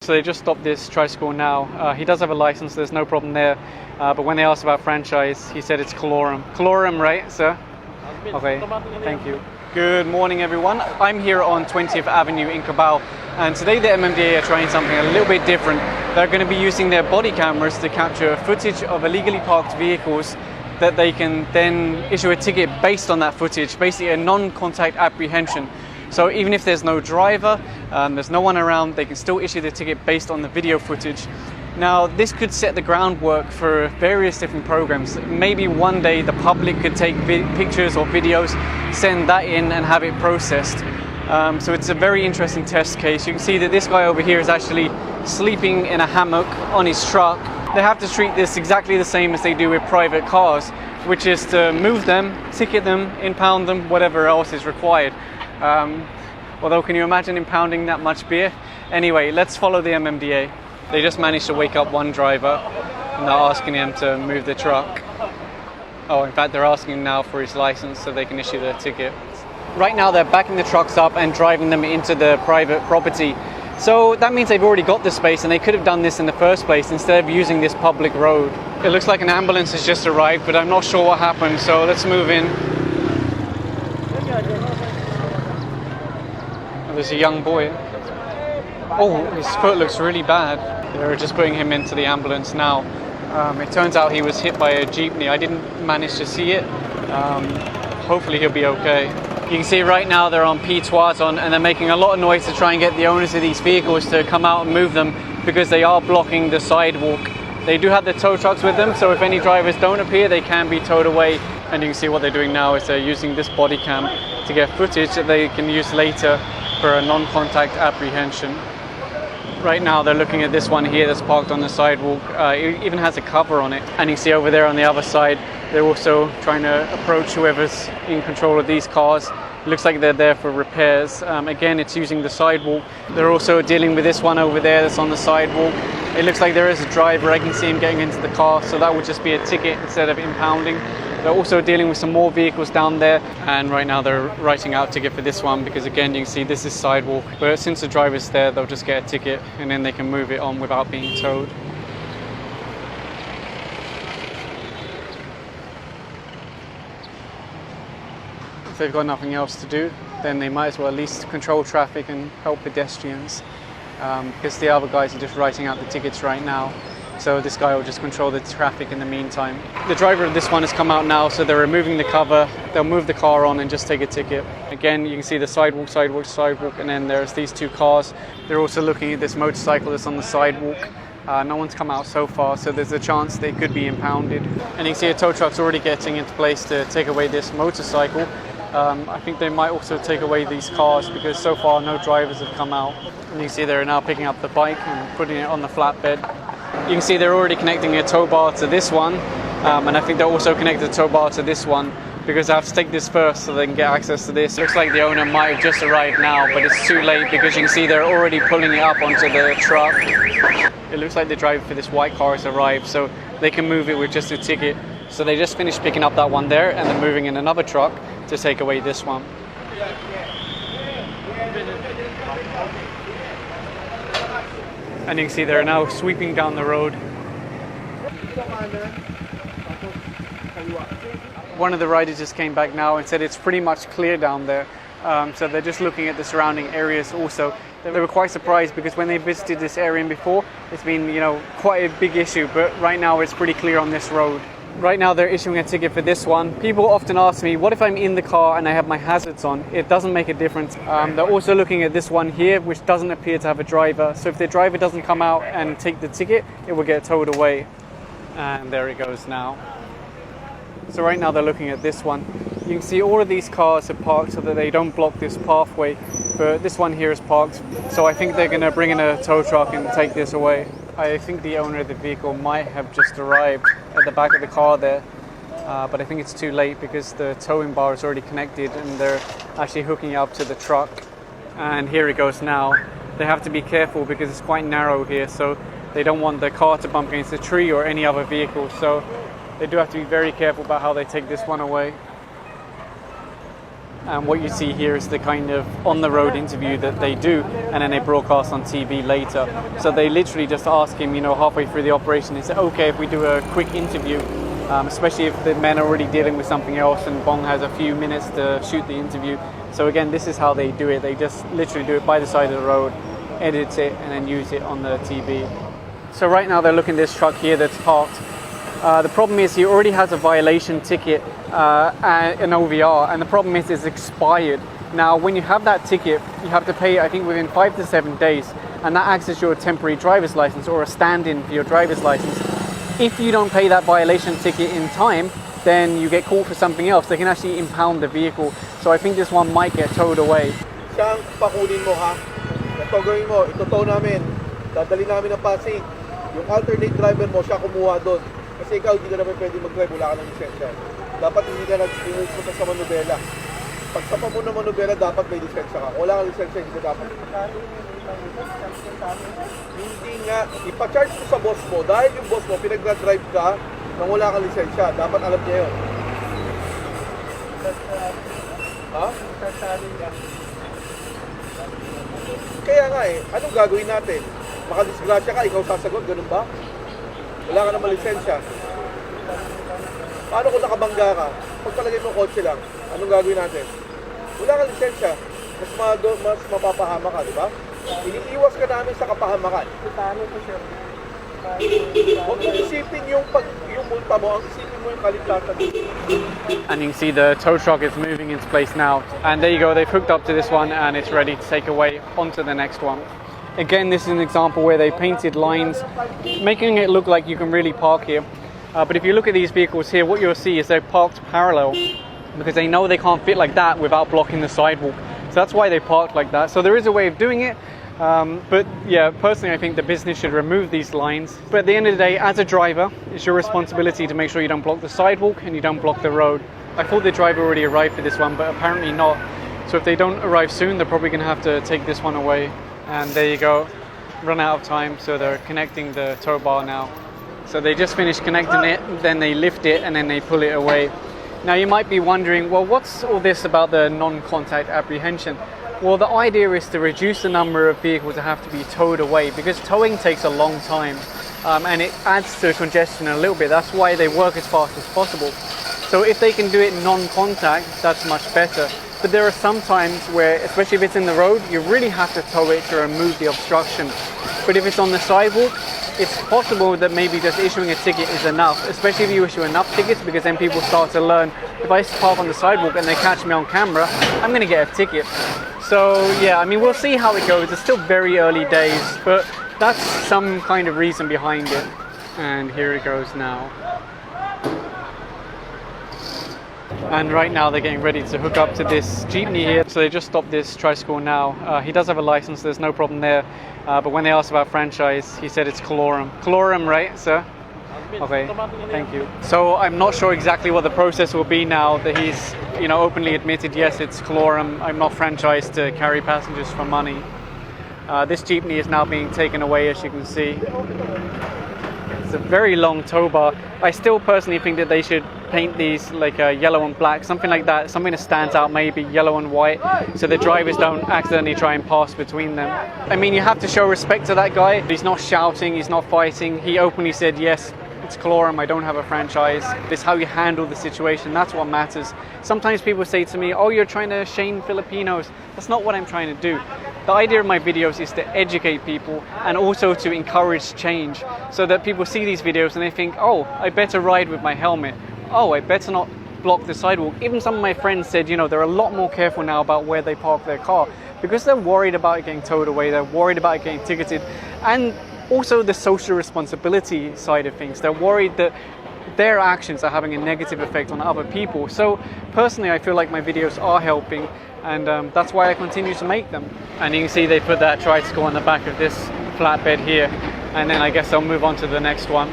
So they just stopped this tricycle now. He does have a license, there's no problem there. But when they asked about franchise, he said it's Colorum. Colorum, right, sir? Okay, thank you. Good morning, everyone. I'm here on 20th Avenue in Cabal, and today the MMDA are trying something a little bit different. They're going to be using their body cameras to capture footage of illegally parked vehicles that they can then issue a ticket based on that footage, basically a non-contact apprehension. So even if there's no driver, there's no one around, they can still issue the ticket based on the video footage. Now, this could set the groundwork for various different programs. Maybe one day the public could take pictures or videos, send that in and have it processed. So it's a very interesting test case. You can see that this guy over here is actually sleeping in a hammock on his truck. They have to treat this exactly the same as they do with private cars, which is to move them, ticket them, impound them, whatever else is required. Although, can you imagine impounding that much beer? Anyway, let's follow the MMDA. They just managed to wake up one driver and they're asking him to move the truck. Oh, in fact, they're asking him now for his license so they can issue the ticket. Right now, they're backing the trucks up and driving them into the private property. So that means they've already got the space, and they could have done this in the first place instead of using this public road. It looks like an ambulance has just arrived, but I'm not sure what happened, so let's move in. Oh, there's a young boy. Oh, his foot looks really bad. They're just putting him into the ambulance now. It turns out he was hit by a jeepney. I didn't manage to see it. Hopefully he'll be okay. You can see right now they're on P-Toison and they're making a lot of noise to try and get the owners of these vehicles to come out and move them because they are blocking the sidewalk. They do have the tow trucks with them, so if any drivers don't appear, they can be towed away. And you can see what they're doing now is they're using this body cam to get footage that they can use later for a non-contact apprehension. Right now they're looking at this one here that's parked on the sidewalk. It even has a cover on it. And you can see over there on the other side, they're also trying to approach whoever's in control of these cars. It looks like they're there for repairs. Again, it's using the sidewalk. They're also dealing with this one over there that's on the sidewalk. It looks like there is a driver. I can see him getting into the car, so that would just be a ticket instead of impounding. They're also dealing with some more vehicles down there, and right now they're writing out a ticket for this one because, again, you can see this is sidewalk. But since the driver's there, they'll just get a ticket and then they can move it on without being towed. If they've got nothing else to do, then they might as well at least control traffic and help pedestrians, because the other guys are just writing out the tickets right now. So this guy will just control the traffic in the meantime. The driver of this one has come out now, so they're removing the cover. They'll move the car on and just take a ticket. Again, you can see the sidewalk, sidewalk, sidewalk, and then there's these two cars. They're also looking at this motorcycle that's on the sidewalk. No one's come out so far, so there's a chance they could be impounded. And you can see a tow truck's already getting into place to take away this motorcycle. I think they might also take away these cars because so far no drivers have come out. And you can see they're now picking up the bike and putting it on the flatbed. You can see they're already connecting a tow bar to this one, and I think they'll also connect the tow bar to this one because I have to take this first so they can get access to this. Looks like the owner might have just arrived now, but it's too late because you can see they're already pulling it up onto the truck. It looks like the driver for this white car has arrived, so they can move it with just a ticket. So they just finished picking up that one there and then moving in another truck to take away this one. And you can see they're now sweeping down the road. One of the riders just came back now and said it's pretty much clear down there. So they're just looking at the surrounding areas also. They were quite surprised because when they visited this area before, it's been, quite a big issue, but right now it's pretty clear on this road. Right now they're issuing a ticket for this one. People often ask me, what if I'm in the car and I have my hazards on? It doesn't make a difference. They're also looking at this one here, which doesn't appear to have a driver. So if the driver doesn't come out and take the ticket, it will get towed away. And there it goes now. So right now they're looking at this one. You can see all of these cars are parked so that they don't block this pathway. But this one here is parked. So I think they're going to bring in a tow truck and take this away. I think the owner of the vehicle might have just arrived at the back of the car there, but I think it's too late because the towing bar is already connected and they're actually hooking up to the truck. And here it goes now. They have to be careful because it's quite narrow here, so they don't want the car to bump against a tree or any other vehicle, so they do have to be very careful about how they take this one away. and what you see here is the kind of on-the-road interview that they do, and then they broadcast on TV later. So they literally just ask him, halfway through the operation, is it okay if we do a quick interview, especially if the men are already dealing with something else and Bong has a few minutes to shoot the interview. So again, this is how they do it. They just literally do it by the side of the road, edit it, and then use it on the TV. So right now they're looking at this truck here that's parked. The problem is he already has a violation ticket, an OVR, and the problem is it's expired. Now when you have that ticket, you have to pay, I think, within 5 to 7 days, and that acts as your temporary driver's license or a stand-in for your driver's license. If you don't pay that violation ticket in time, then you get caught for something else. They can actually impound the vehicle. So I think this one might get towed away. Siyang pakunin mo ha. Ito gawin mo, ito namin. Dadali namin ng Pasig. Yung alternate driver mo, siya kumuha doon. Kasi ikaw, hindi ka naman pwede mag-drive, wala ka ng lisensya. Dapat hindi ka nag-punta sa manubela. Pag sapa mo ng manubela, dapat may lisensya ka. Wala kang lisensya, hindi ka dapat. Hindi nga, ipa-charge mo sa boss mo. Dahil yung boss mo, pinag-drive ka nang wala kang lisensya. Dapat alam niya yun. Ha? Kaya nga anong gagawin natin? Makadisgrasya ka, ikaw sasagot, ganun ba? Wala ka naman lisensya. Paano kung nakabangga ka? Pagpalagay mo kotse lang, anong gagawin natin? Wala kang lisensya, mas mapapahama ka, di ba? Iniiwas ka namin sa kapahamakan. Huwag mo isipin yung multa mo, ang isipin mo yung kaligtasan. And you can see the tow truck is moving into place now. And there you go, they've hooked up to this one and it's ready to take away onto the next one. Again, this is an example where they painted lines, making it look like you can really park here. But if you look at these vehicles here, what you'll see is they're parked parallel because they know they can't fit like that without blocking the sidewalk. So that's why they parked like that. So there is a way of doing it. But yeah, personally I think the business should remove these lines. But at the end of the day, as a driver, it's your responsibility to make sure you don't block the sidewalk and you don't block the road. I thought the driver already arrived for this one, but apparently not. So if they don't arrive soon, they're probably going to have to take this one away. And there you go, run out of time, so they're connecting the tow bar now. So they just finished connecting it, then they lift it and then they pull it away. Now you might be wondering, well, what's all this about the non-contact apprehension? Well, the idea is to reduce the number of vehicles that have to be towed away, because towing takes a long time and it adds to congestion a little bit. That's why they work as fast as possible. So if they can do it non-contact, that's much better. But there are some times where, especially if it's in the road, you really have to tow it to remove the obstruction. But if it's on the sidewalk, it's possible that maybe just issuing a ticket is enough, especially if you issue enough tickets, because then people start to learn, if I park on the sidewalk and they catch me on camera, I'm going to get a ticket. So yeah, I mean, we'll see how it goes. It's still very early days, but that's some kind of reason behind it. And here it goes now. And right now they're getting ready to hook up to this jeepney here. So they just stopped this tricycle now. He does have a license, there's no problem there. But when they asked about franchise, he said it's Colorum. Colorum, right, sir? Okay, thank you. So I'm not sure exactly what the process will be now that he's, openly admitted, yes, it's Colorum. I'm not franchised to carry passengers for money. This jeepney is now being taken away, as you can see. It's a very long tow bar. I still personally think that they should paint these like yellow and black, something like that, something that stands out, maybe yellow and white, so the drivers don't accidentally try and pass between them. I mean, you have to show respect to that guy. He's not shouting, he's not fighting. He openly said, yes, it's Colorum, I don't have a franchise. It's how you handle the situation, that's what matters. Sometimes people say to me, oh, you're trying to shame Filipinos. That's not what I'm trying to do. The idea of my videos is to educate people and also to encourage change, so that people see these videos and they think, oh, I better ride with my helmet. Oh, I better not block the sidewalk. Even some of my friends said, they're a lot more careful now about where they park their car because they're worried about it getting towed away, they're worried about it getting ticketed, and also the social responsibility side of things. They're worried that their actions are having a negative effect on other people. So personally, I feel like my videos are helping, and that's why I continue to make them. And you can see they put that tricycle on the back of this flatbed here, and then I guess I'll move on to the next one.